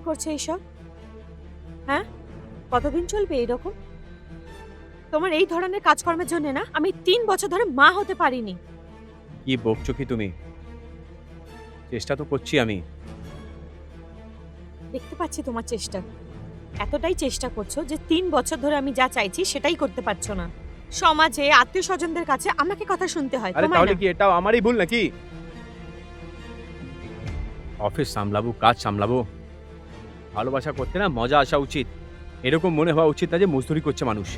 করছো এইসব? হ্যাঁ, কতদিন চলবে এরকম? তোমার এই ধরনের কাজকর্মের জন্য না আমি 3 বছর ধরে মা হতে পারিনি। কি বকছো কি তুমি? চেষ্টা তো করছি আমি। দেখতে পাচ্ছি তোমার চেষ্টা। এতটাই চেষ্টা করছো যে 3 বছর ধরে আমি যা চাইছি সেটাই করতে পারছো না। সমাজে আত্মীয় স্বজনদের কাছে আমাকে কথা শুনতে হয়, আরে তোমায় তাহলে না। কি এটাও আমারই ভুল নাকি? অফিস সামলাবো, কাজ সামলাবো, ভালোবাসা করতে না মজা আসা উচিত। এরকম মনে হওয়া উচিত না যে মজদুরি করছে মানুষ।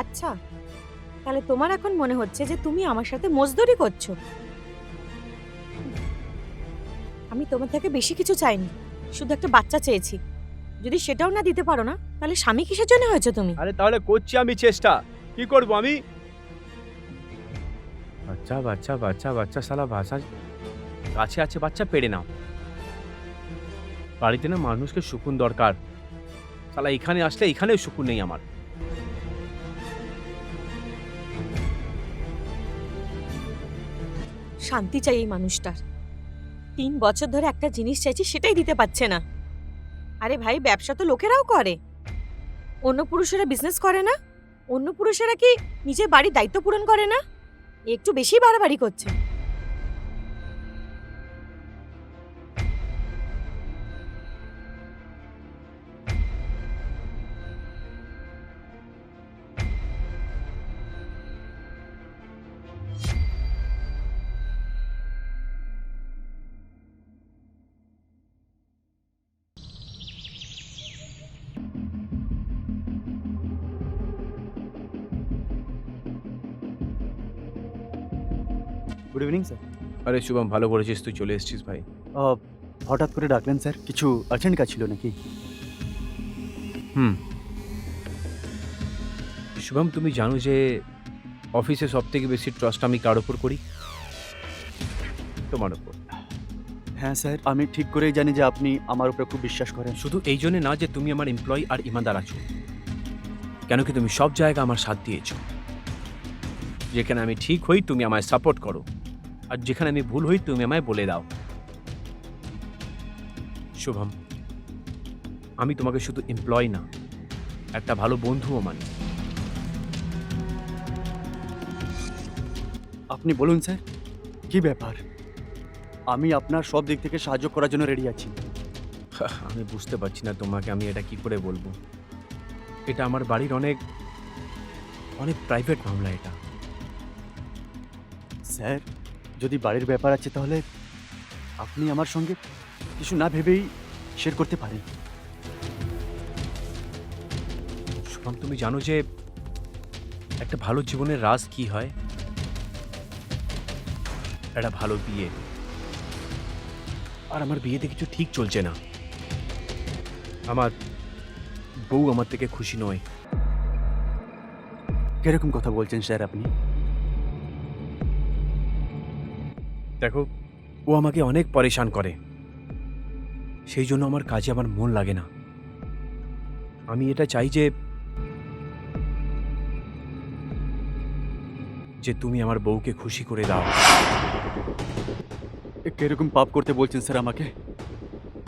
আচ্ছা, তাহলে তোমার এখন মনে হচ্ছে যে তুমি আমার সাথে মজদুরি করছো। আমি তোমার থেকে বেশি কিছু চাইনি, শুধু একটা বাচ্চা চেয়েছি। যদি সেটাও না দিতে পারো না, তাহলে স্বামী কিসের জন্য হয়েছো তুমি? আরে তাহলে করছি আমি চেষ্টা, কি করব আমি? বাচ্চা বাচ্চা বাচ্চা বাচ্চা শালা ভাষা কাছে আছে, বাচ্চা পেড়ে নাও। বাড়িতে না মানুষকে সুকুন দরকার। শালা এখানে আসলে এখানেও সুকুন নেই আমার। শান্তি চাই এই মানুষটার। 3 বছর ধরে একটা জিনিস চাইছি, সেটাই দিতে পারছে না। আরে ভাই, ব্যবসা তো লোকেরাও করে। অন্য পুরুষেরা বিজনেস করে না? অন্য পুরুষেরা কি নিজের বাড়ির দায়িত্ব পূরণ করে না? একটু বেশি বাড়াবাড়ি করছে। Good evening sir. আরে শুভম, ভালো করেছিস তুই চলে এসেছিস ভাই। হঠাৎ করে ডাকলেন স্যার, কিছু আর্জেন্ট কাজ ছিল নাকি? হুম, শুভম তুমি জানো যে অফিসে সব থেকে বেশি ট্রাস্ট আমি কার ওপর করি? তোমার ওপর। হ্যাঁ স্যার, আমি ঠিক করেই জানি যে আপনি আমার উপরে খুব বিশ্বাস করেন। শুধু এই জন্যে না যে তুমি আমার এমপ্লয়ি আর ইমানদার আছো, কেন কি তুমি সব জায়গা আমার সাথ দিয়েছো। যেখানে আমি ঠিক হই তুমি আমায় সাপোর্ট করো, আর যেখানে আমি ভুল হই তুমি আমায় বলে দাও। শুভম, আমি তোমাকে শুধু এমপ্লয় না, একটা ভালো বন্ধুও মানি। আপনি বলুন স্যার, কি ব্যাপার? আমি আপনার সব দিক থেকে সাহায্য করার জন্য রেডি আছি। আমি বুঝতে পারছি না তোমাকে আমি এটা কি করে বলবো। এটা আমার বাড়ির অনেক অনেক প্রাইভেট মামলা এটা। স্যার, যদি বাড়ির ব্যাপার আছে তাহলে আপনি আমার সঙ্গে কিছু না ভেবেই শেয়ার করতে পারেন। শুভম, তুমি জানো যে একটা ভালো জীবনের রাজ কি হয়? একটা ভালো বিয়ে। আর আমার বিয়েতে কিছু ঠিক চলছে না। আমার বউ আমার থেকে খুশি নয়। কিরকম কথা বলছেন স্যার আপনি? দেখো, ও আমাকে অনেক পরেশান করে, সেই জন্য আমার কাজে আমার মন লাগে না। আমি এটা চাই যে যে তুমি আমার বউকে খুশি করে দাও। কিরকম পাপ করতে বলছেন স্যার আমাকে?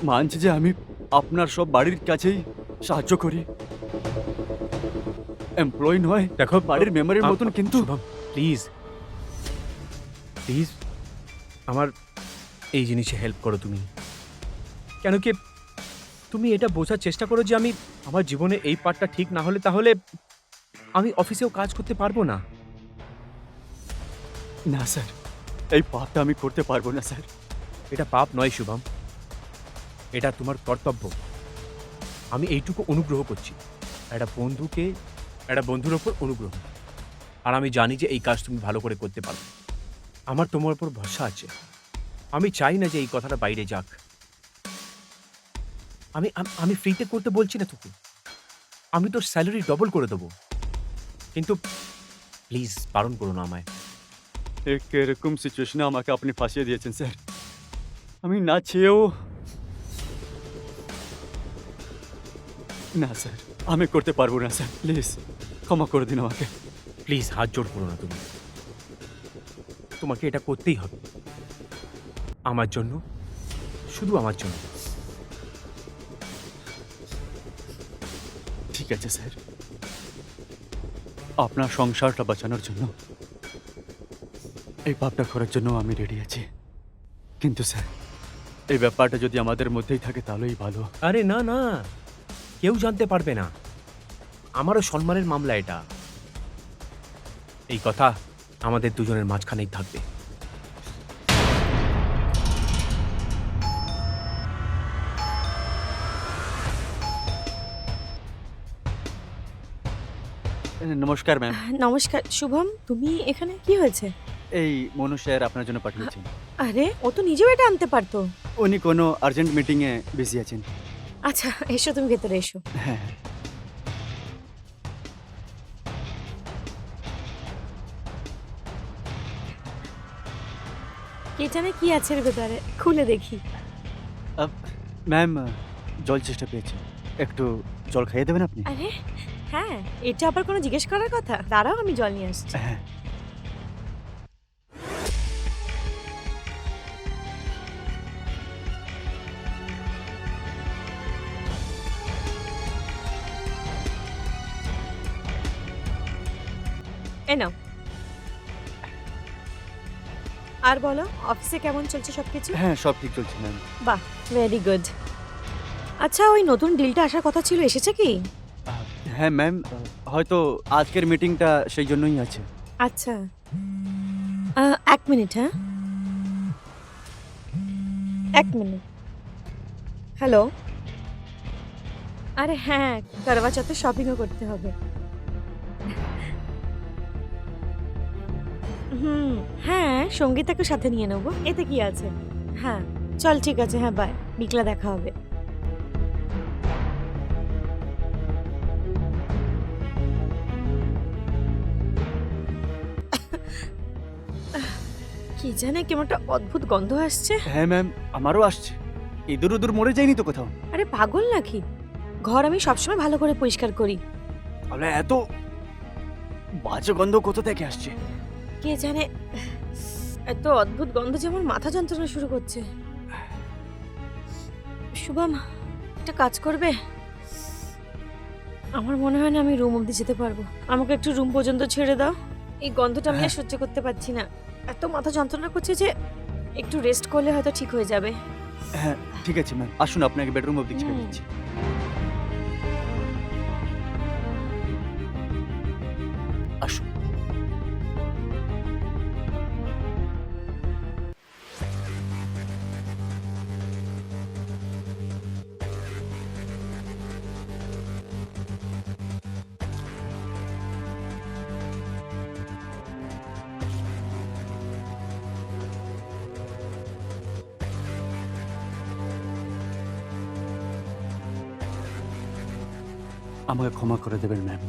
মানছি যে আমি আপনার সব বাড়ির কাছেই সাহায্য করি, এমপ্লয় নয়, দেখো বাড়ির মেম্বারের মতন, কিন্তু শুভম, প্লিজ প্লিজ আমার এই জিনিসে হেল্প করো তুমি। কেন কি তুমি এটা বোঝার চেষ্টা করো যে আমি আমার জীবনে এই পার্টটা ঠিক না হলে তাহলে আমি অফিসেও কাজ করতে পারবো না। না স্যার, এই পাপটা আমি করতে পারবো না স্যার। এটা পাপ নয় শুভম, এটা তোমার কর্তব্য। আমি এইটুকু অনুগ্রহ করছি, একটা বন্ধুর ওপর অনুগ্রহ। আর আমি জানি যে এই কাজ তুমি ভালো করে করতে পারো। আমার তোমার উপর ভরসা আছে। আমি চাই না যে এই কথাটা বাইরে যাক। আমি আমি ফ্রিতে করতে বলছি না তোকে, আমি তোর স্যালারি ডবল করে দেবো, কিন্তু প্লিজ বারণ করো না আমায়। এরকম সিচুয়েশনে আমাকে আপনি ফাঁসিয়ে দিয়েছেন স্যার। আমি না চেয়েও। না স্যার, আমি করতে পারবো না স্যার, প্লিজ ক্ষমা করে দিন আমাকে। প্লিজ হাত জোড় করো না তুমি, তোমাকে এটা করতেই হবে আমার জন্য, শুধু আমার জন্য। ঠিক আছে স্যার, আপনার সংসারটা বাঁচানোর জন্য এই পাপটা করার জন্য আমি রেডি আছি। কিন্তু স্যার, এই ব্যাপারটা যদি আমাদের মধ্যেই থাকে তাহলেই ভালো। আরে না না, কেউ জানতে পারবে না। আমারও সম্মানের মামলা এটা। এই কথা আমাদের দুজনের মাঝখানেই থাকবে। নমস্কার ম্যাম। নমস্কার শুভম, তুমি এখানে কি হয়েছে? এই মনু স্যার আপনার জন্য পাঠিয়েছেন। আরে ও তো নিজেও এটা আনতে পারতো। উনি কোনো আর্জেন্ট মিটিংয়ে বিজি আছেন। আচ্ছা এসো, তুমি ভেতরে এসো। হ্যাঁ। কে জানে কি আছে এর ভেতরে, খুলে দেখি। ম্যাম, জল চেষ্টা পেয়েছি, একটু জল খাইয়ে দেবেন আপনি? আরে হ্যাঁ, এটা আবার কোনো জিজ্ঞেস করার কথা? দাঁড়াও আমি জল নিয়ে আসছি। হ্যাঁ। এ নাও। আর বলো, অফিসে কেমন চলছে সবকিছু? হ্যাঁ, সব ঠিক চলছে ম্যাম। বাহ, ভেরি গুড। আচ্ছা, ওই নতুন ডিলটা আসার কথা ছিল, এসেছে কি? হ্যাঁ ম্যাম, হয়তো আজকের মিটিংটা সেই জন্যই আছে। আচ্ছা, এক মিনিট। হ্যাঁ, এক মিনিট। হ্যালো। আরে হ্যাঁ, করবা চৌথে শপিংও করতে হবে। হ্যাঁ, সঙ্গীতাকে সাথে নিয়ে নেবো, এতে কি আছে। হ্যাঁ চল, ঠিক আছে, হ্যাঁ বাই, বিকেলে দেখা হবে। কি জানে কেমন একটা অদ্ভুত গন্ধ আসছে। হ্যাঁ ম্যাম, আমারও আসছে। ইঁদুর উদুর মরে যায়নি তো কোথাও? আরে পাগল নাকি, ঘর আমি সবসময় ভালো করে পরিষ্কার করি। তাহলে এত বাজে গন্ধ কোথা থেকে আসছে? কে জানে, এত অদ্ভুত গন্ধ যে আমার মাথা যন্ত্রণা শুরু করছে। শুভম, একটা কাজ করবে? আমার মনে হয় না আমি রুম অবধি যেতে পারবো। আমাকে একটু রুম পর্যন্ত ছেড়ে দাও। এই গন্ধটা আমি আর সহ্য করতে পারছি না। এত মাথা যন্ত্রণা করছে যে একটু রেস্ট করলে হয়তো ঠিক হয়ে যাবে। হ্যাঁ ঠিক আছে ম্যাম, আসুন আপনাকে বেডরুম অবধি ছেড়ে দিচ্ছি। আসুন। আমাকে ক্ষমা করে দেবেন ম্যাম।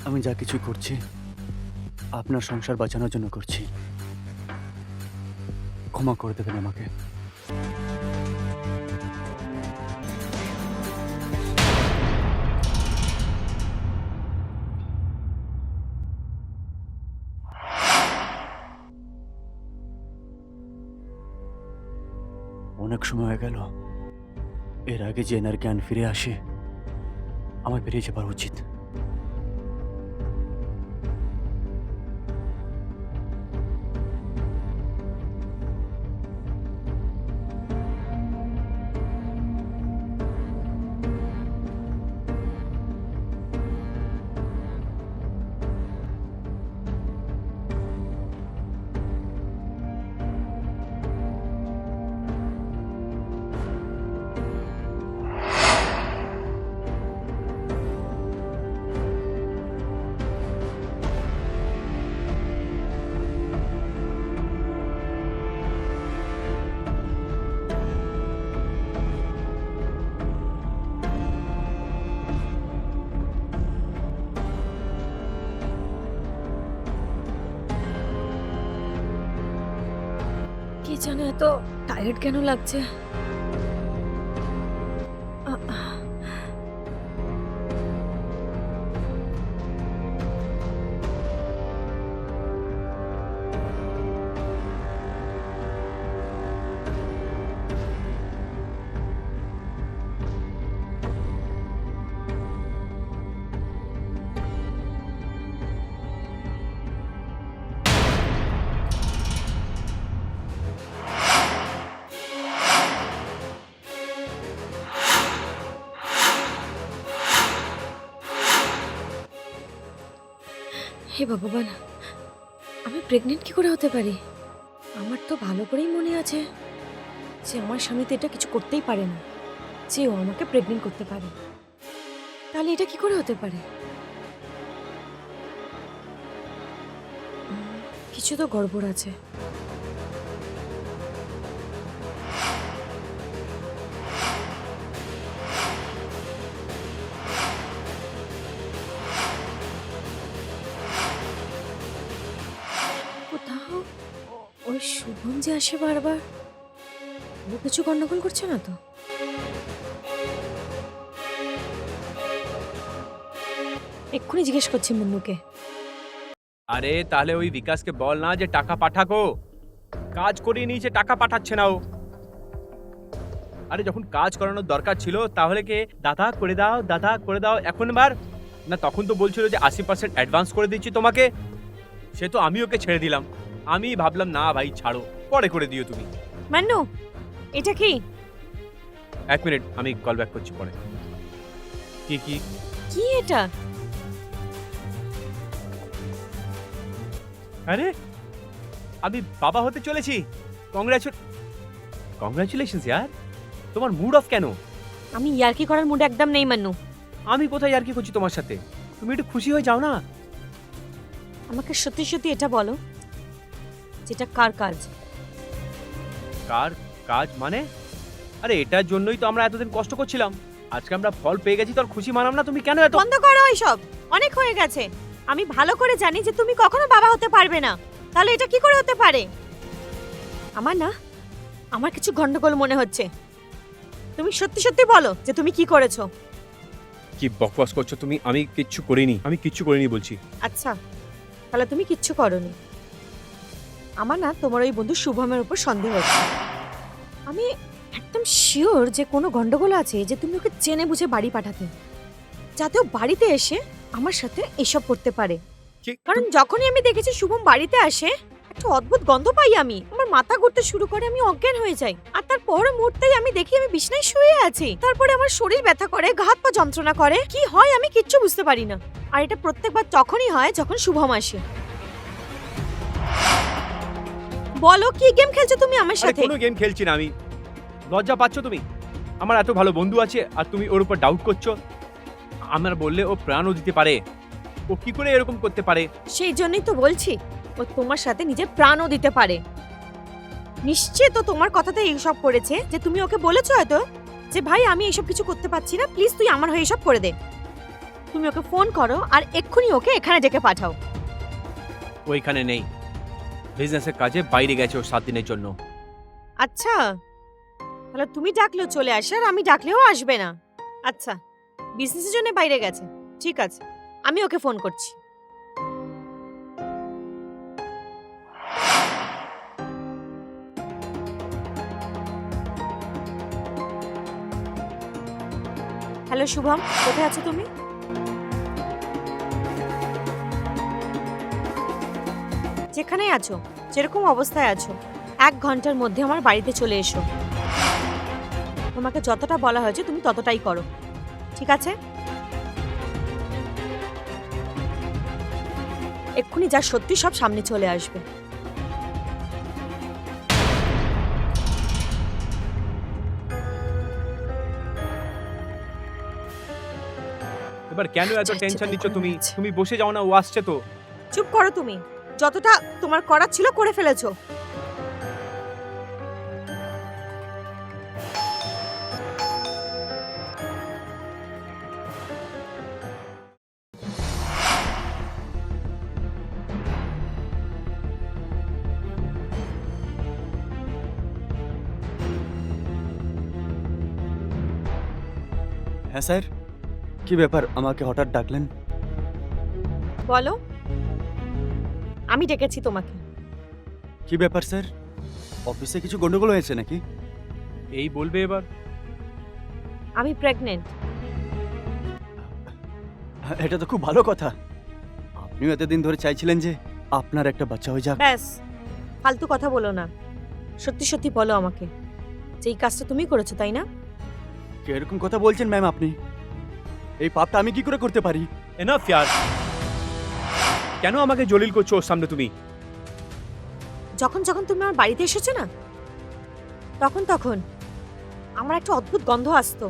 আমি যা কিছু করছি আপনার সংসার বাঁচানোর জন্য করছি। ক্ষমা করে দেবেন আমাকে। অনেক সময় হয়ে গেল, এর আগে যে এনার জ্ঞান ফিরে আসে আমার বেরিয়ে যাবার উচিত। কি জানে এত টায়ার্ড কেন লাগছে। হে ভগবান, আমি প্রেগনেন্ট কি করে হতে পারি? আমার তো ভালো করেই মনে আছে যে আমার স্বামী তো এটা কিছু করতেই পারে না, যে ও আমাকে প্রেগনেন্ট করতে পারে। তাহলে এটা কি করে হতে পারে? কিছু তো গড়বড় আছে। কোথাও ওই শুভম যে আসে বারবার, ও কিছু গন্ডগোল করছে না তো? এক্ষুনি জিজ্ঞেস করছি মুন্নুকে। আরে তাহলে ওই বিকাশকে বল না যে টাকা পাঠাকো। কাজ করিয়ে নিয়েছে, টাকা পাঠাচ্ছে না ও। আরে যখন কাজ করানোর দরকার ছিল তাহলে কে দাদা করে দাও, দাদা করে দাও, এখন বার না? তখন তো বলছিল যে 80% অ্যাডভান্স করে দিচ্ছি তোমাকে। সে তো আমি ওকে ছেড়ে দিলাম। আমি ভাবলাম না ভাই ছাড়ো, পরে করে দিও তুমি। মান্নু, এটা কি? 1 মিনিট, আমি কল ব্যাক করছি পরে। কি কি কি এটা? আরে আমি বাবা হতে চলেছি। কংগ্রাচুলেশনস ইয়ার। তোমার মুড অফ কেন? আমি ইয়ার্কি করার মুড একদম নেই মান্নু। আমি কোথায় ইয়ার্কি করছি তোমার সাথে? তুমি একটু খুশি হয়ে যাও না। আমাকে সত্যি সত্যি এটা বলো, যেটা কার কাজ? কার কাজ মানে? আরে এটার জন্যই তো আমরা এতদিন কষ্ট করছিলাম। আজকে আমরা ফল পেয়ে গেছি, তোর খুশি মানাম না? তুমি কেন এত বন্ধ করো এইসব, অনেক হয়ে গেছে। আমি ভালো করে জানি যে তুমি কখনো বাবা হতে পারবে না। তাহলে এটা কি করে হতে পারে? আমার কিছু গন্ডগোল মনে হচ্ছে। তুমি সত্যি সত্যি বলো যে তুমি কি করেছো। কি বকবাস করছো তুমি? আমি কিচ্ছু করিনি বলছি। আচ্ছা, তাহলে তুমি কিচ্ছু করোনি। আমার না তোমার ওই বন্ধু শুভমের উপর সন্দেহ হচ্ছে। আমি একদম শিওর যে কোনো গন্ডগোল আছে, যে তুমি ওকে জেনে বুঝে বাড়ি পাঠাতে, যাতে ও বাড়িতে এসে আমার সাথে এসব করতে পারে। কারণ যখনই আমি দেখেছি শুভম বাড়িতে আসে, একটা অদ্ভুত গন্ধ পাই আমি। আমার মাথা ঘুরতে শুরু করে, আমি অজ্ঞান হয়ে যাই। আর তার পরের মুহূর্তেই আমি দেখি আমি বিছানায় শুয়ে আছি। তারপরে আমার শরীর ব্যথা করে, গা হাত পা যন্ত্রণা করে, কি হয় আমি কিচ্ছু বুঝতে পারি না। আর এটা প্রত্যেকবার তখনই হয় যখন শুভম আসে। বলো, কি গেম খেলছো তুমি আমার আরে সাথে? কোনো গেম খেলছি না আমি। লজ্জা পাচ্ছ তুমি? আমার এত ভালো বন্ধু আছে আর তুমি ওর উপর ডাউট করছো। আমার বললে ও প্রাণও দিতে পারে। ও কি করে এরকম করতে পারে? সেই জন্যই তো বলছি, ও তোমার সাথে নিজের প্রাণও দিতে পারে। নিশ্চয় তো তোমার কথাতে এইসব করেছে, যে তুমি ওকে বলেছো হয়তো যে ভাই আমি এইসব কিছু করতে পারছি না, প্লিজ তুই আমার হয়ে এইসব করে দে। তুমি ওকে ফোন করো আর এক্ষুনি ওকে এখানে ডেকে পাঠাও। ও এখানে নেই, বিজনেসের কাজে বাইরে গেছে ও 7 দিনের জন্য। আচ্ছা, তাহলে তুমি ডাকলেও চলে আসে আর আমি ডাকলেও আসবে না? আচ্ছা, বিজনেসের জন্য বাইরে গেছে, ঠিক আছে, আমি ওকে ফোন করছি। হ্যালো শুভম, কোথায় আছো তুমি? যেখানেই আছো, যেরকম অবস্থায় আছো, 1 ঘন্টার মধ্যে আমার বাড়িতে চলে এসো। তোমাকে যতটা বলা হয়েছে তুমি ততটাই করো, ঠিক আছে? এক্ষুনি যা সত্যি সব সামনে চলে আসবে। এবার কেন এত যাচ্ছে টেনশন তাই নিচ্ছ করে তুমি? বেড়াচ্ছে। তুমি বসে যাও না, ও আসছে তো। চুপ করো তুমি, যতটা তোমার করার ছিল করে ফেলেছো। হ্যাঁ স্যার, কি ব্যাপার আমাকে হঠাৎ ডাকলেন? বলো, আমি ডেকেছি তোমাকে। কি ব্যাপার স্যার, অফিসে কিছু গন্ডগোল হয়েছে নাকি? এই বলবে এবার। আমি প্রেগনেন্ট। এটা তো খুব ভালো কথা। আপনিও এতদিন ধরে চাইছিলেন যে আপনার একটা বাচ্চা হয়ে যাক। ব্যাস, ফালতু কথা বলো না। সত্যি সত্যি বলো আমাকে, যে এই কাজটা তুমি করেছো, তাই না? কিরকম কথা বলছেন ম্যাম আপনি? এই পাপটা আমি কি করে করতে পারি? এনাফ ইয়ার। কেন আমাকে জলিল করছো ওর সামনে তুমি? যখন যখন তুমি আমার বাড়িতে এসেছো না, তখন তখন আমার একটা অদ্ভুত গন্ধ আসতো।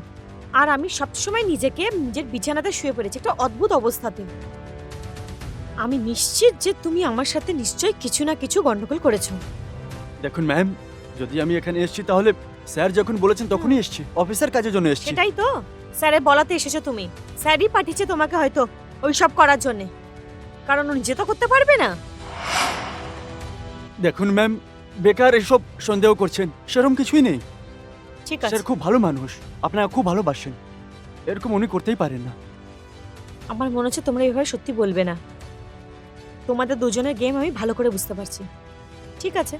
আর আমি সবসময় নিজেকে নিজের বিছানাতে শুয়ে পড়েছি একটা অদ্ভুত অবস্থাতে। আমি নিশ্চিত যে তুমি আমার সাথে নিশ্চয়ই কিছু না কিছু গন্ডগোল করেছো। দেখুন ম্যাম, যদি আমি এখানে এসেছি তাহলে স্যার যখন বলেছেন তখনই এসেছি, অফিসার কাজের জন্য এসেছি। সেটাই তো, স্যারের বলাতে এসেছো তুমি। স্যারই পাঠিয়েছে তোমাকে হয়তো ওইসব করার জন্যে, কারণ ও নিজে তো করতে পারবে না। দেখুন ম্যাম, বেকার এসব সন্দেহ করছেন, সেরকম কিছুই নেই। ঠিক আছে, স্যার খুব ভালো মানুষ, আপনারা খুব ভালোবাসেন, এরকম উনি করতেই পারেন না। আমার মনে হচ্ছে তোমরা এভাবে সত্যি বলবে না। তোমাদের দুজনের গেম আমি ভালো করে বুঝতে পারছি। ঠিক আছে,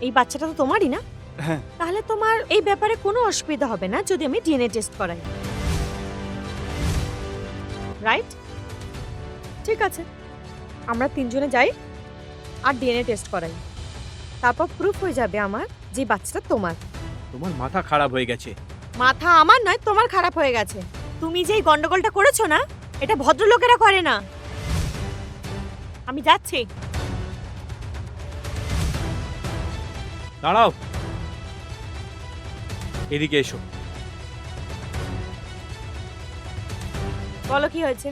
এই বাচ্চাটা তো তোমারই না, হ্যাঁ তাহলে তোমার এই ব্যাপারে কোনো অসুবিধা হবে না যদি আমি ডিএনএ টেস্ট করাই, রাইট? ঠিক আছে, আমরা তিনজনে যাই আর ডিএনএ টেস্ট করাই। তারপর প্রুফ হয়ে যাবে আমার যে বাচ্চাটা তোমার। তোমার মাথা খারাপ হয়ে গেছে। মাথা আমার নয়, তোমার খারাপ হয়ে গেছে। তুমি যে এই গন্ডগোলটা করেছো না, এটা ভদ্রলোকেরা করে না। আমি যাচ্ছি। দাঁড়াও, এদিকে এসো। বলো কি হয়েছে।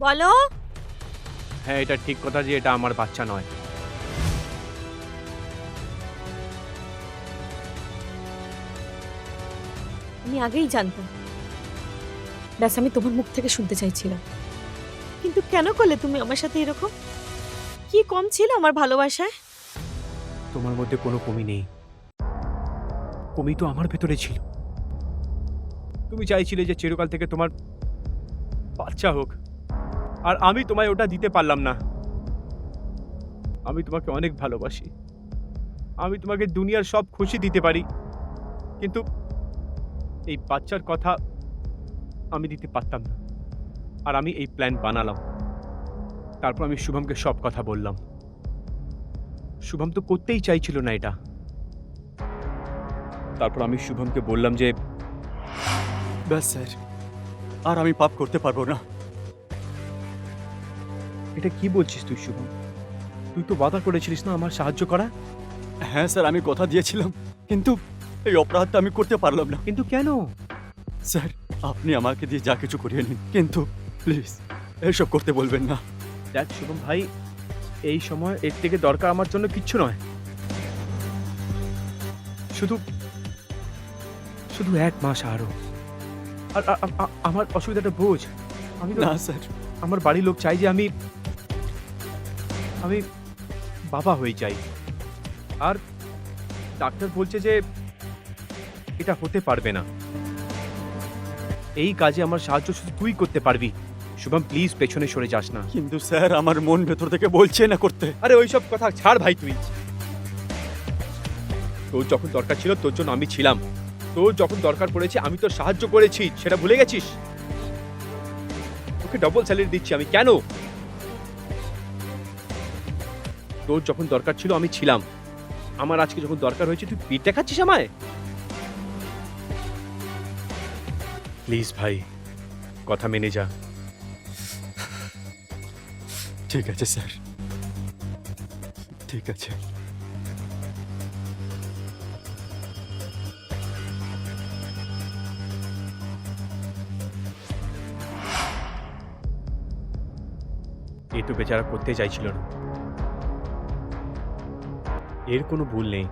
বলো। হ্যাঁ, এটা ঠিক কথা যে এটা আমার বাচ্চা নয়। আমি আগেই জানতাম। ব্যাস আমি তোমার মুখ থেকে শুনতে চাইছিলাম। কিন্তু কেন করলে তুমি আমার সাথে এরকম? কি কম ছিল আমার ভালোবাসায়? তোমার মধ্যে কোনো কমি নেই, কমি তো আমার ভেতরে ছিল। তুমি চাইছিলে যে চিরকাল থেকে তোমার বাচ্চা হোক, আর আমি তোমায় ওটা দিতে পারলাম না। আমি তোমাকে অনেক ভালোবাসি, আমি তোমাকে দুনিয়ার সব খুশি দিতে পারি, কিন্তু এই বাচ্চার কথা আমি দিতে পারতাম না। আর আমি এই প্ল্যান বানালাম, তারপর আমি শুভমকে সব কথা বললাম। শুভম তো করতেই চাইছিল না এটা। তারপর আমি শুভমকে বললাম যে ব্যাস স্যার, আর আমি পাপ করতে পারবো না। এটা কি বলছিস তুই শুভম? তুই তো ওয়াদা করেছিলিস না আমার সাহায্য করা। হ্যাঁ স্যার, আমি কথা দিয়েছিলাম, কিন্তু এই অপরাধটা আমি করতে পারলাম না। কিন্তু কেন? স্যার, আপনি আমাকে দিয়ে যা কিছু করিয়ে নিন, কিন্তু প্লিজ এসব করতে বলবেন না। দেখ শুভম ভাই, এই সময় এর থেকে দরকার আমার জন্য কিচ্ছু নয়। শুধু শুধু 1 মাস আরো। আর আমার অসুবিধাটা বোঝ। আমি তো না স্যার, আমার বাড়ির লোক চাই যে আমি বাবা হয়ে যাই। আর ডাক্তার বলছে যে এটা হতে পারবে না। এই কাজে আমার সাহায্য শুধু তুই করতে পারবি। শুভম প্লিজ পেছনে সরে যাস না। কিন্তু স্যার আমার মন ভেতর থেকে বলছে না করতে। আরে ওইসব কথা ছাড় ভাই, তুই তোর যখন দরকার ছিল তোর জন্য আমি ছিলাম। তোর যখন দরকার পড়েছে আমি তোর সাহায্য করেছি, সেটা ভুলে গেছিস? তোকে ডবল স্যালারি দিচ্ছি আমি, কেন? তোর যখন দরকার ছিল আমি ছিলাম, আমার আজকে যখন দরকার হয়েছে তুই পিঠ দেখাচ্ছিস আমায়? প্লিজ ভাই, কথা মেনে যা। ঠিক আছে স্যার, ঠিক আছে। এ তো বেচারা করতে চাইছিল না, এর কোনো ভুল নেই।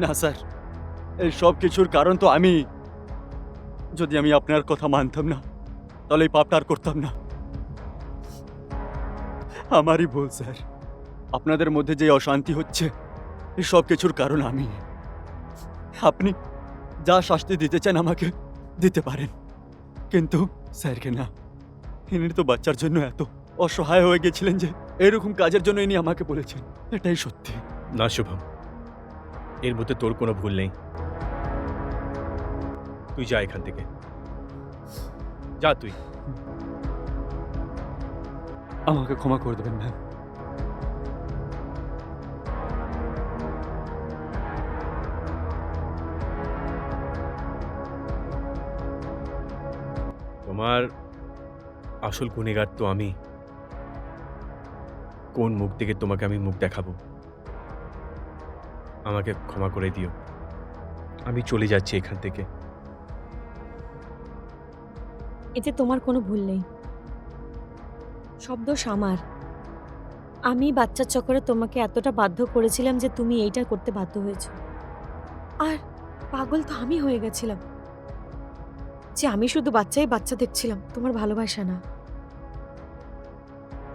না স্যার, এই সব কিছুর কারণ তো আমি। যদি আমি আপনার কথা মানতাম না তাহলে এই পাপটা আর করতাম না। আমারই ভুল স্যার। আপনাদের মধ্যে যে অশান্তি হচ্ছে এই সব কিছুর কারণ আমি। আপনি যা শাস্তি দিতে চান আমাকে দিতে পারেন, কিন্তু স্যারকে না। ইনি তো বাচ্চার জন্য এত অসহায় হয়ে গেছিলেন যে এরকম কাজের জন্য ইনি আমাকে বলেছেন। এটাই সত্যি। না শুভম, এর মধ্যে তোর কোনো ভুল নেই। তুই যা এখান থেকে, যা তুই। আমাকে ক্ষমা করে দেবেন ম্যাম। তোমার আসল গুণেগার তো আমি। কোন মুখ থেকে তোমাকে আমি মুখ দেখাবো? আমাকে ক্ষমা করে দিও, আমি চলে যাচ্ছি এখান থেকে। এতে তোমার কোনো ভুল নেই, সব দোষ আমার। আমি বাচ্চার চক্করে তোমাকে এতটা বাধ্য করেছিলাম যে তুমি এইটা করতে বাধ্য হয়েছো। আর পাগল তো আমি হয়ে গেছিলাম যে আমি শুধু বাচ্চা দেখছিলাম, তোমার ভালোবাসা না।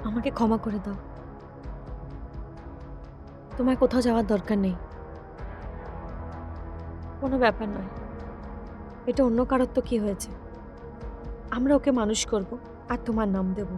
আমাকে ক্ষমা করে দাও, তোমার কোথাও যাওয়ার দরকার নেই। কোনো ব্যাপার নয়, এটা অন্য কারোর তো কি হয়েছে। আমরা ওকে মানুষ করব আর তোমার নাম দেব।